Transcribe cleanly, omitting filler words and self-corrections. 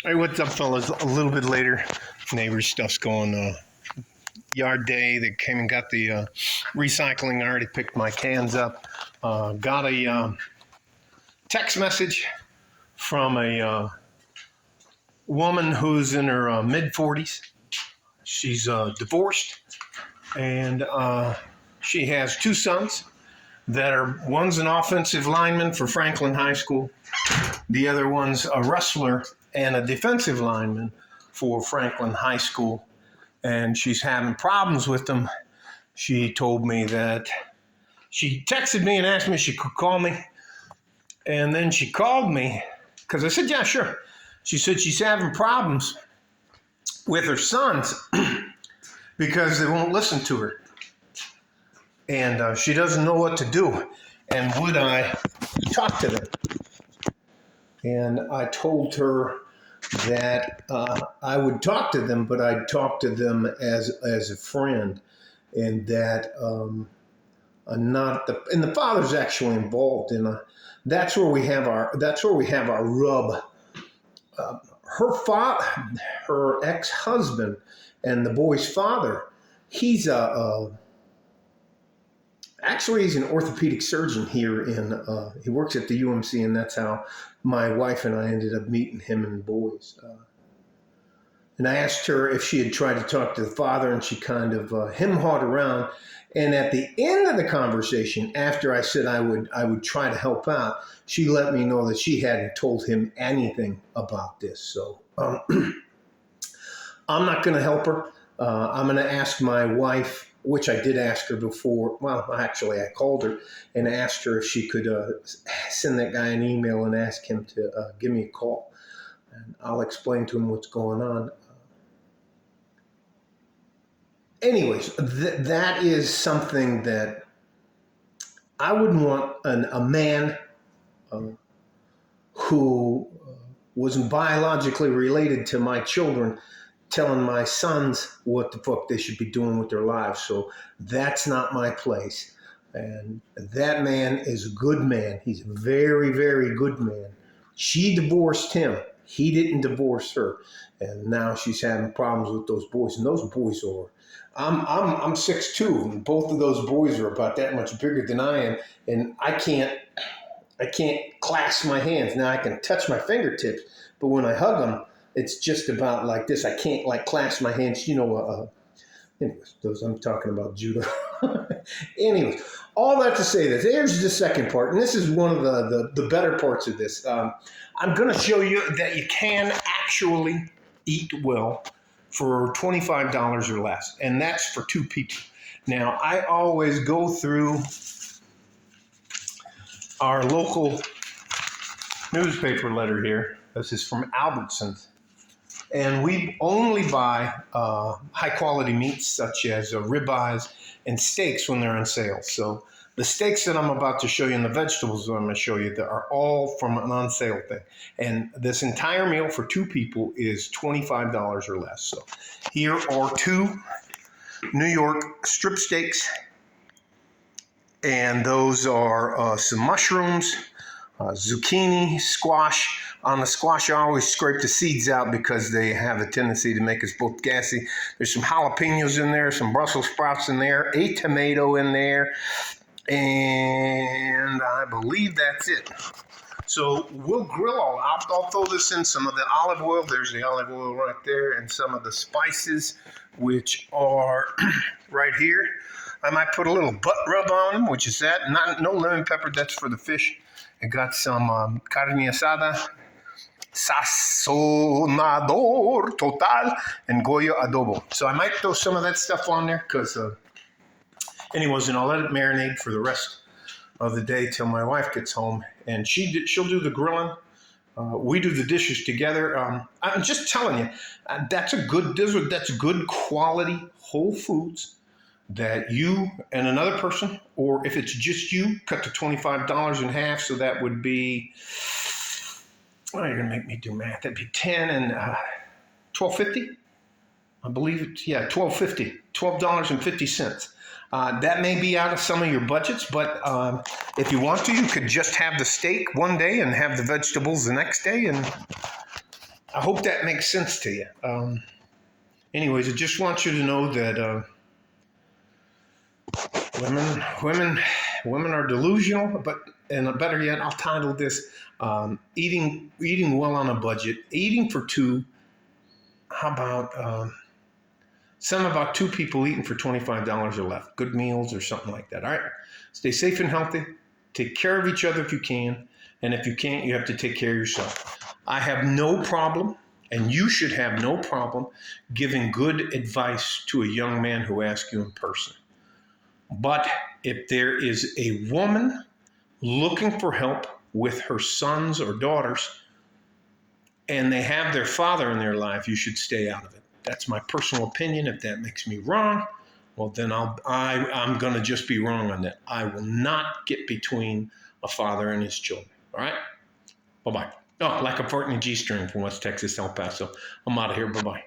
Hey, what's up, fellas? A little bit later, neighbor stuff's going. Yard day. They came and got the recycling. I already picked my cans up. Got a text message from a woman who's in her mid 40s. She's divorced, and she has two sons that are one's an offensive lineman for Franklin High School. The other one's a wrestler and a defensive lineman for Franklin High School. And she's having problems with them. She told me that she texted me and asked me if she could call me. And then she called me because I said, yeah, sure. She said she's having problems with her sons because they won't listen to her. And she doesn't know what to do. And would I talk to them? And I told her that I would talk to them, but I'd talk to them as a friend, and that not the and the father's actually involved, and that's where we have our rub. Her ex-husband, and the boy's father, he's actually, he's an orthopedic surgeon here he works at the UMC, and that's how my wife and I ended up meeting him and the boys. And I asked her if she had tried to talk to the father, and she kind of hem-hawed around. And at the end of the conversation, after I said I would try to help out, she let me know that she hadn't told him anything about this. So I'm not going to help her. I'm going to ask my wife, which I did ask her before. Well, actually, I called her and asked her if she could send that guy an email and ask him to give me a call. And I'll explain to him what's going on. Anyways, that is something that I wouldn't want a man who wasn't biologically related to my children telling my sons what the fuck they should be doing with their lives. So that's not my place. And that man is a good man. He's a very, very good man. She divorced him. He didn't divorce her. And now she's having problems with those boys. And those boys are, I'm 6'2", and both of those boys are about that much bigger than I am. And I can't clasp my hands. Now I can touch my fingertips, but when I hug them, it's just about like this. I can't like clasp my hands, anyways, those I'm talking about judo. Anyways, all that to say this, here's the second part, and this is one of the better parts of this. I'm going to show you that you can actually eat well for $25 or less, and that's for two people. Now, I always go through our local newspaper letter here. This is from Albertsons. And we only buy high-quality meats such as ribeyes and steaks when they're on sale. So the steaks that I'm about to show you and the vegetables that I'm going to show you that are all from an on-sale thing. And this entire meal for two people is $25 or less. So here are two New York strip steaks. And those are some mushrooms, zucchini, squash. On the squash, I always scrape the seeds out because they have a tendency to make us both gassy. There's some jalapenos in there, some Brussels sprouts in there, a tomato in there, and I believe that's it. So we'll grill all out. I'll throw this in some of the olive oil. There's the olive oil right there, and some of the spices, which are right here. I might put a little butt rub on them, which is that. No lemon pepper, that's for the fish. I got some carne asada, sazonador total, and Goya adobo. So I might throw some of that stuff on there because, anyways, and I'll let it marinate for the rest of the day till my wife gets home, and she'll do the grilling. We do the dishes together. I'm just telling you, that's good quality whole foods that you and another person, or if it's just you, cut the $25 in half. So that would be, you're going to make me do math. That'd be 10 and $12.50. I believe it's, $12.50, $12.50. That may be out of some of your budgets, but if you want to, you could just have the steak one day and have the vegetables the next day, and hope that makes sense to you. Anyways, I just want you to know that women are delusional, and better yet, I'll title this eating well on a budget, eating for two. How about some about two people eating for $25 or less, good meals or something like that. All right, stay safe and healthy. Take care of each other if you can, and if you can't, you have to take care of yourself. I have no problem, and you should have no problem giving good advice to a young man who asks you in person. But if there is a woman looking for help with her sons or daughters, and they have their father in their life, you should stay out of it. That's my personal opinion. If that makes me wrong, well, then I'm going to just be wrong on that. I will not get between a father and his children. All right? Bye-bye. Oh, like a Fortney G-string from West Texas, El Paso. I'm out of here. Bye-bye.